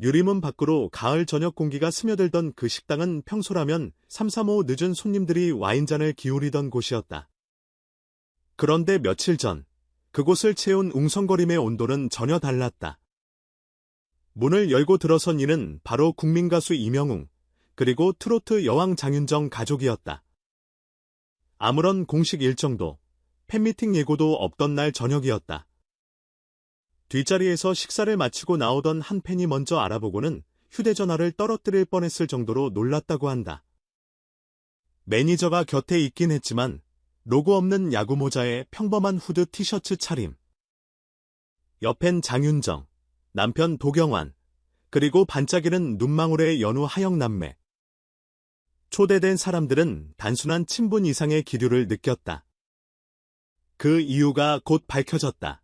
유리문 밖으로 가을 저녁 공기가 스며들던 그 식당은 평소라면 335 늦은 손님들이 와인잔을 기울이던 곳이었다. 그런데 며칠 전, 그곳을 채운 웅성거림의 온도는 전혀 달랐다. 문을 열고 들어선 이는 바로 국민가수 이명웅, 그리고 트로트 여왕 장윤정 가족이었다. 아무런 공식 일정도, 팬미팅 예고도 없던 날 저녁이었다. 뒷자리에서 식사를 마치고 나오던 한 팬이 먼저 알아보고는 휴대전화를 떨어뜨릴 뻔했을 정도로 놀랐다고 한다. 매니저가 곁에 있긴 했지만 로고 없는 야구 모자에 평범한 후드 티셔츠 차림. 옆엔 장윤정, 남편 도경환, 그리고 반짝이는 눈망울의 연우 하영 남매. 초대된 사람들은 단순한 친분 이상의 기류를 느꼈다. 그 이유가 곧 밝혀졌다.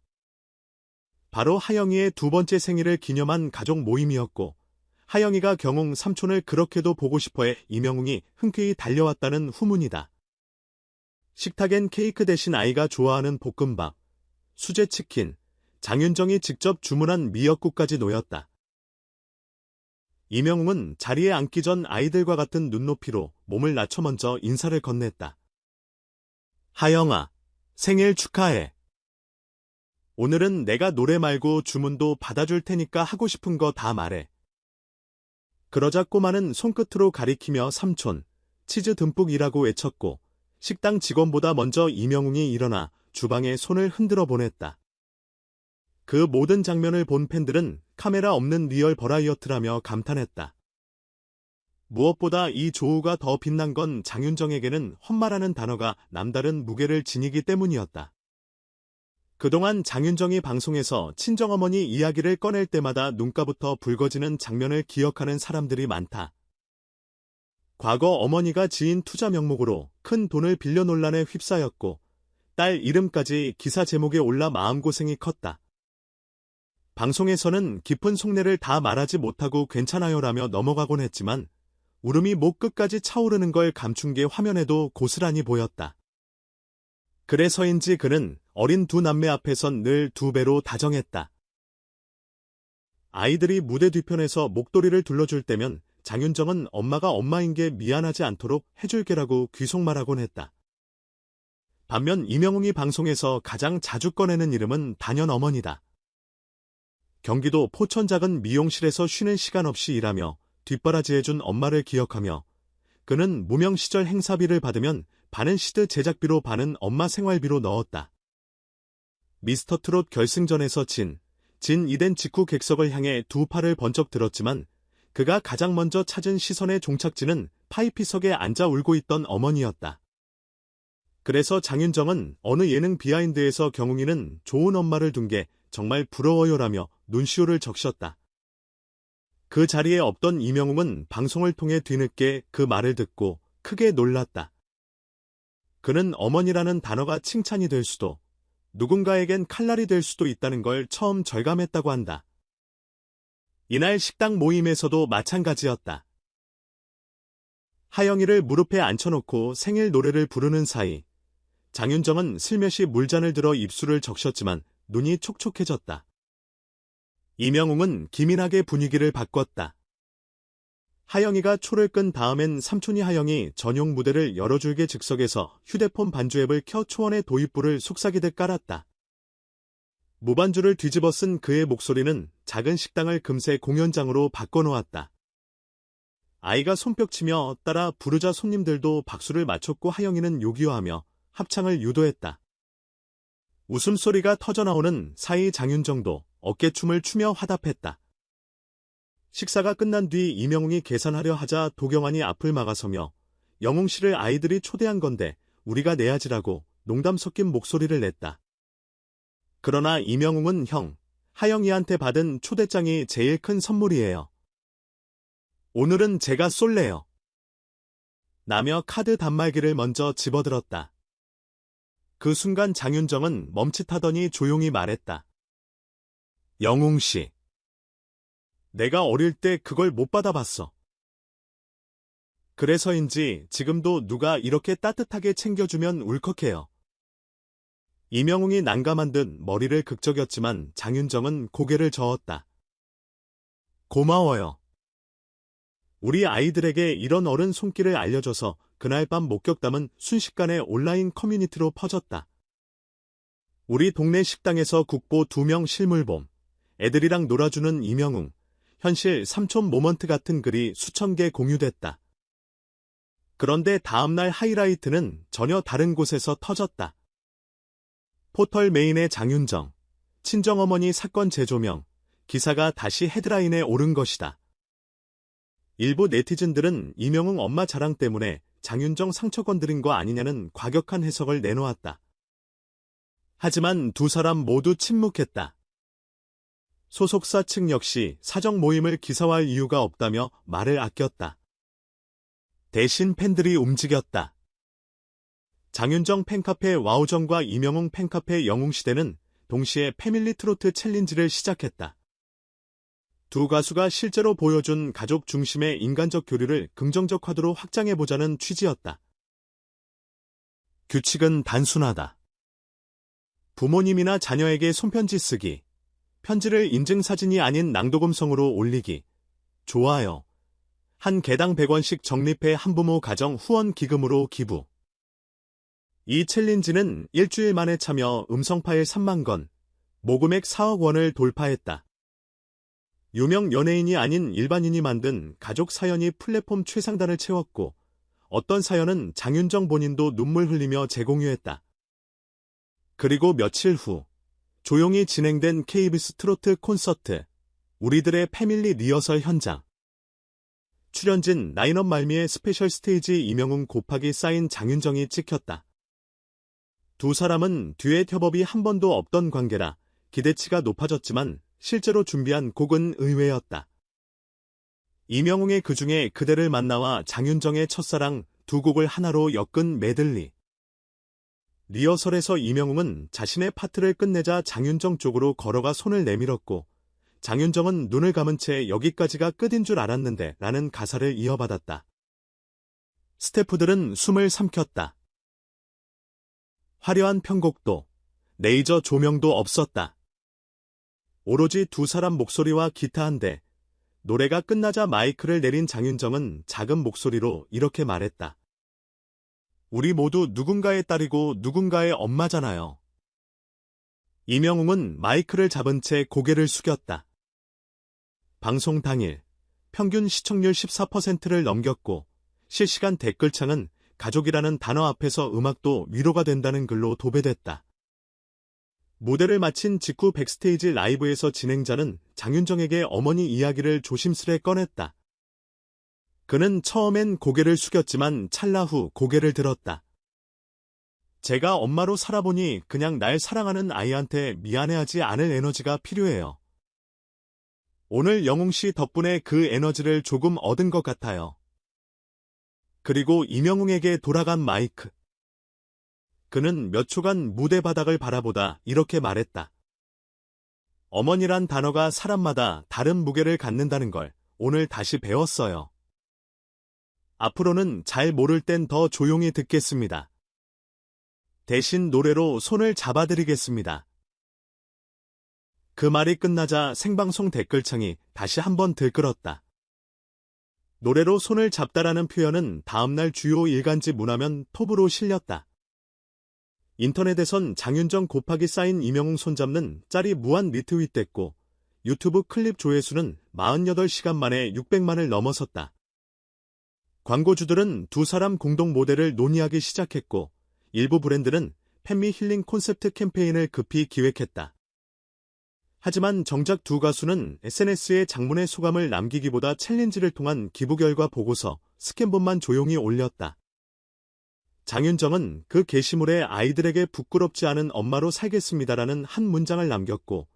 바로 하영이의 두 번째 생일을 기념한 가족 모임이었고, 하영이가 경웅 삼촌을 그렇게도 보고 싶어해 이명웅이 흔쾌히 달려왔다는 후문이다. 식탁엔 케이크 대신 아이가 좋아하는 볶음밥, 수제 치킨, 장윤정이 직접 주문한 미역국까지 놓였다. 이명웅은 자리에 앉기 전 아이들과 같은 눈높이로 몸을 낮춰 먼저 인사를 건넸다. 하영아, 생일 축하해. 오늘은 내가 노래 말고 주문도 받아줄 테니까 하고 싶은 거 다 말해. 그러자 꼬마는 손끝으로 가리키며 삼촌, 치즈 듬뿍이라고 외쳤고, 식당 직원보다 먼저 이명웅이 일어나 주방에 손을 흔들어 보냈다. 그 모든 장면을 본 팬들은 카메라 없는 리얼 버라이어트라며 감탄했다. 무엇보다 이 조우가 더 빛난 건 장윤정에게는 헛말하는 단어가 남다른 무게를 지니기 때문이었다. 그동안 장윤정이 방송에서 친정어머니 이야기를 꺼낼 때마다 눈가부터 붉어지는 장면을 기억하는 사람들이 많다. 과거 어머니가 지인 투자 명목으로 큰 돈을 빌려 논란에 휩싸였고, 딸 이름까지 기사 제목에 올라 마음고생이 컸다. 방송에서는 깊은 속내를 다 말하지 못하고 괜찮아요라며 넘어가곤 했지만, 울음이 목 끝까지 차오르는 걸 감춘 게 화면에도 고스란히 보였다. 그래서인지 그는 어린 두 남매 앞에선 늘 두 배로 다정했다. 아이들이 무대 뒤편에서 목도리를 둘러줄 때면 장윤정은 엄마가 엄마인 게 미안하지 않도록 해줄게라고 귀속말하곤 했다. 반면 이명웅이 방송에서 가장 자주 꺼내는 이름은 단연 어머니다. 경기도 포천 작은 미용실에서 쉬는 시간 없이 일하며 뒷바라지해준 엄마를 기억하며 그는 무명 시절 행사비를 받으면 반은 시드 제작비로 반은 엄마 생활비로 넣었다. 미스터트롯 결승전에서 진 이된 직후 객석을 향해 두 팔을 번쩍 들었지만 그가 가장 먼저 찾은 시선의 종착지는 파이피석에 앉아 울고 있던 어머니였다. 그래서 장윤정은 어느 예능 비하인드에서 경웅이는 좋은 엄마를 둔 게 정말 부러워요라며 눈시울을 적셨다. 그 자리에 없던 이명웅은 방송을 통해 뒤늦게 그 말을 듣고 크게 놀랐다. 그는 어머니라는 단어가 칭찬이 될 수도, 누군가에겐 칼날이 될 수도 있다는 걸 처음 절감했다고 한다. 이날 식당 모임에서도 마찬가지였다. 하영이를 무릎에 앉혀놓고 생일 노래를 부르는 사이, 장윤정은 슬며시 물잔을 들어 입술을 적셨지만 눈이 촉촉해졌다. 이명웅은 기민하게 분위기를 바꿨다. 하영이가 초를 끈 다음엔 삼촌이 하영이 전용 무대를 여러 줄개 즉석에서 휴대폰 반주 앱을 켜 초원의 도입부를 속삭이듯 깔았다. 무반주를 뒤집어 쓴 그의 목소리는 작은 식당을 금세 공연장으로 바꿔놓았다. 아이가 손뼉치며 따라 부르자 손님들도 박수를 맞췄고 하영이는 요기요하며 합창을 유도했다. 웃음소리가 터져나오는 사이 장윤정도 어깨춤을 추며 화답했다. 식사가 끝난 뒤 이명웅이 계산하려 하자 도경환이 앞을 막아서며 영웅 씨를 아이들이 초대한 건데 우리가 내야지라고 농담 섞인 목소리를 냈다. 그러나 이명웅은 형, 하영이한테 받은 초대장이 제일 큰 선물이에요. 오늘은 제가 쏠래요. 라며 카드 단말기를 먼저 집어들었다. 그 순간 장윤정은 멈칫하더니 조용히 말했다. 영웅 씨. 내가 어릴 때 그걸 못 받아봤어. 그래서인지 지금도 누가 이렇게 따뜻하게 챙겨주면 울컥해요. 이명웅이 난감한 듯 머리를 극적였지만 장윤정은 고개를 저었다. 고마워요. 우리 아이들에게 이런 어른 손길을 알려줘서 그날 밤 목격담은 순식간에 온라인 커뮤니티로 퍼졌다. 우리 동네 식당에서 국보 2명 실물봄, 애들이랑 놀아주는 이명웅, 현실 삼촌 모먼트 같은 글이 수천 개 공유됐다. 그런데 다음날 하이라이트는 전혀 다른 곳에서 터졌다. 포털 메인의 장윤정, 친정어머니 사건 재조명, 기사가 다시 헤드라인에 오른 것이다. 일부 네티즌들은 이명웅 엄마 자랑 때문에 장윤정 상처 건드린 거 아니냐는 과격한 해석을 내놓았다. 하지만 두 사람 모두 침묵했다. 소속사 측 역시 사적 모임을 기사화할 이유가 없다며 말을 아꼈다. 대신 팬들이 움직였다. 장윤정 팬카페 와우정과 이명웅 팬카페 영웅시대는 동시에 패밀리 트로트 챌린지를 시작했다. 두 가수가 실제로 보여준 가족 중심의 인간적 교류를 긍정적 화두로 확장해보자는 취지였다. 규칙은 단순하다. 부모님이나 자녀에게 손편지 쓰기, 편지를 인증사진이 아닌 낭독음성으로 올리기, 좋아요, 한 개당 100원씩 적립해 한부모 가정 후원 기금으로 기부. 이 챌린지는 일주일 만에 참여 음성 파일 3만 건, 모금액 4억 원을 돌파했다. 유명 연예인이 아닌 일반인이 만든 가족 사연이 플랫폼 최상단을 채웠고, 어떤 사연은 장윤정 본인도 눈물 흘리며 재공유했다. 그리고 며칠 후, 조용히 진행된 KBS 트로트 콘서트, 우리들의 패밀리 리허설 현장. 출연진 라인업 말미에 스페셜 스테이지 이명웅 곱하기 쌓인 장윤정이 찍혔다. 두 사람은 듀엣 협업이 한 번도 없던 관계라 기대치가 높아졌지만 실제로 준비한 곡은 의외였다. 이명웅의 그중에 그대를 만나와 장윤정의 첫사랑 두 곡을 하나로 엮은 메들리. 리허설에서 이명웅은 자신의 파트를 끝내자 장윤정 쪽으로 걸어가 손을 내밀었고, 장윤정은 눈을 감은 채 여기까지가 끝인 줄 알았는데 라는 가사를 이어받았다. 스태프들은 숨을 삼켰다. 화려한 편곡도, 레이저 조명도 없었다. 오로지 두 사람 목소리와 기타 한 대. 노래가 끝나자 마이크를 내린 장윤정은 작은 목소리로 이렇게 말했다. 우리 모두 누군가의 딸이고 누군가의 엄마잖아요. 이명웅은 마이크를 잡은 채 고개를 숙였다. 방송 당일 평균 시청률 14%를 넘겼고 실시간 댓글창은 가족이라는 단어 앞에서 음악도 위로가 된다는 글로 도배됐다. 무대를 마친 직후 백스테이지 라이브에서 진행자는 장윤정에게 어머니 이야기를 조심스레 꺼냈다. 그는 처음엔 고개를 숙였지만 찰나 후 고개를 들었다. 제가 엄마로 살아보니 그냥 날 사랑하는 아이한테 미안해하지 않을 에너지가 필요해요. 오늘 영웅 씨 덕분에 그 에너지를 조금 얻은 것 같아요. 그리고 이명웅에게 돌아간 마이크. 그는 몇 초간 무대 바닥을 바라보다 이렇게 말했다. 어머니란 단어가 사람마다 다른 무게를 갖는다는 걸 오늘 다시 배웠어요. 앞으로는 잘 모를 땐 더 조용히 듣겠습니다. 대신 노래로 손을 잡아드리겠습니다. 그 말이 끝나자 생방송 댓글창이 다시 한번 들끓었다. 노래로 손을 잡다라는 표현은 다음날 주요 일간지 문화면 톱으로 실렸다. 인터넷에선 장윤정 곱하기 쌓인 이명웅 손잡는 짤이 무한 리트윗됐고 유튜브 클립 조회수는 48시간 만에 600만을 넘어섰다. 광고주들은 두 사람 공동 모델을 논의하기 시작했고 일부 브랜드는 팬미 힐링 콘셉트 캠페인을 급히 기획했다. 하지만 정작 두 가수는 SNS에 장문의 소감을 남기기보다 챌린지를 통한 기부 결과 보고서, 스캔본만 조용히 올렸다. 장윤정은 그 게시물에 아이들에게 부끄럽지 않은 엄마로 살겠습니다라는 한 문장을 남겼고,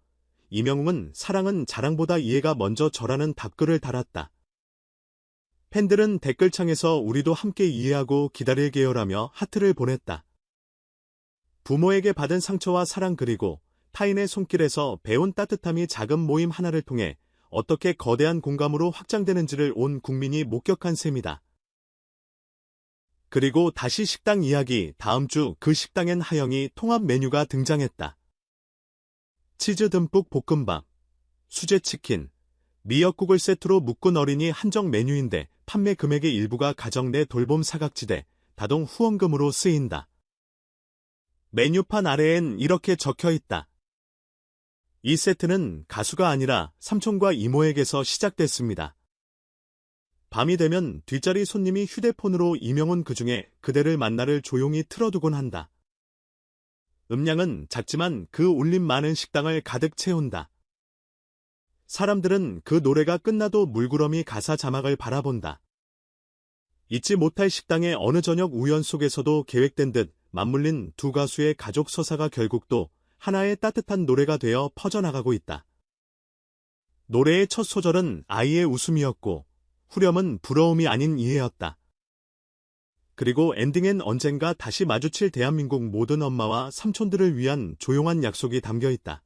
이명웅은 사랑은 자랑보다 이해가 먼저 저라는 답글을 달았다. 팬들은 댓글창에서 우리도 함께 이해하고 기다릴게요라며 하트를 보냈다. 부모에게 받은 상처와 사랑 그리고 타인의 손길에서 배운 따뜻함이 작은 모임 하나를 통해 어떻게 거대한 공감으로 확장되는지를 온 국민이 목격한 셈이다. 그리고 다시 식당 이야기. 다음 주 그 식당엔 하영이 통합 메뉴가 등장했다. 치즈 듬뿍 볶음밥, 수제 치킨, 미역국을 세트로 묶은 어린이 한정 메뉴인데 판매 금액의 일부가 가정 내 돌봄 사각지대, 다동 후원금으로 쓰인다. 메뉴판 아래엔 이렇게 적혀 있다. 이 세트는 가수가 아니라 삼촌과 이모에게서 시작됐습니다. 밤이 되면 뒷자리 손님이 휴대폰으로 이명훈 그중에 그대를 만나를 조용히 틀어두곤 한다. 음량은 작지만 그 울림 많은 식당을 가득 채운다. 사람들은 그 노래가 끝나도 물구러미 가사 자막을 바라본다. 잊지 못할 식당의 어느 저녁 우연 속에서도 계획된 듯 맞물린 두 가수의 가족 서사가 결국 또 하나의 따뜻한 노래가 되어 퍼져나가고 있다. 노래의 첫 소절은 아이의 웃음이었고 후렴은 부러움이 아닌 이해였다. 그리고 엔딩엔 언젠가 다시 마주칠 대한민국 모든 엄마와 삼촌들을 위한 조용한 약속이 담겨 있다.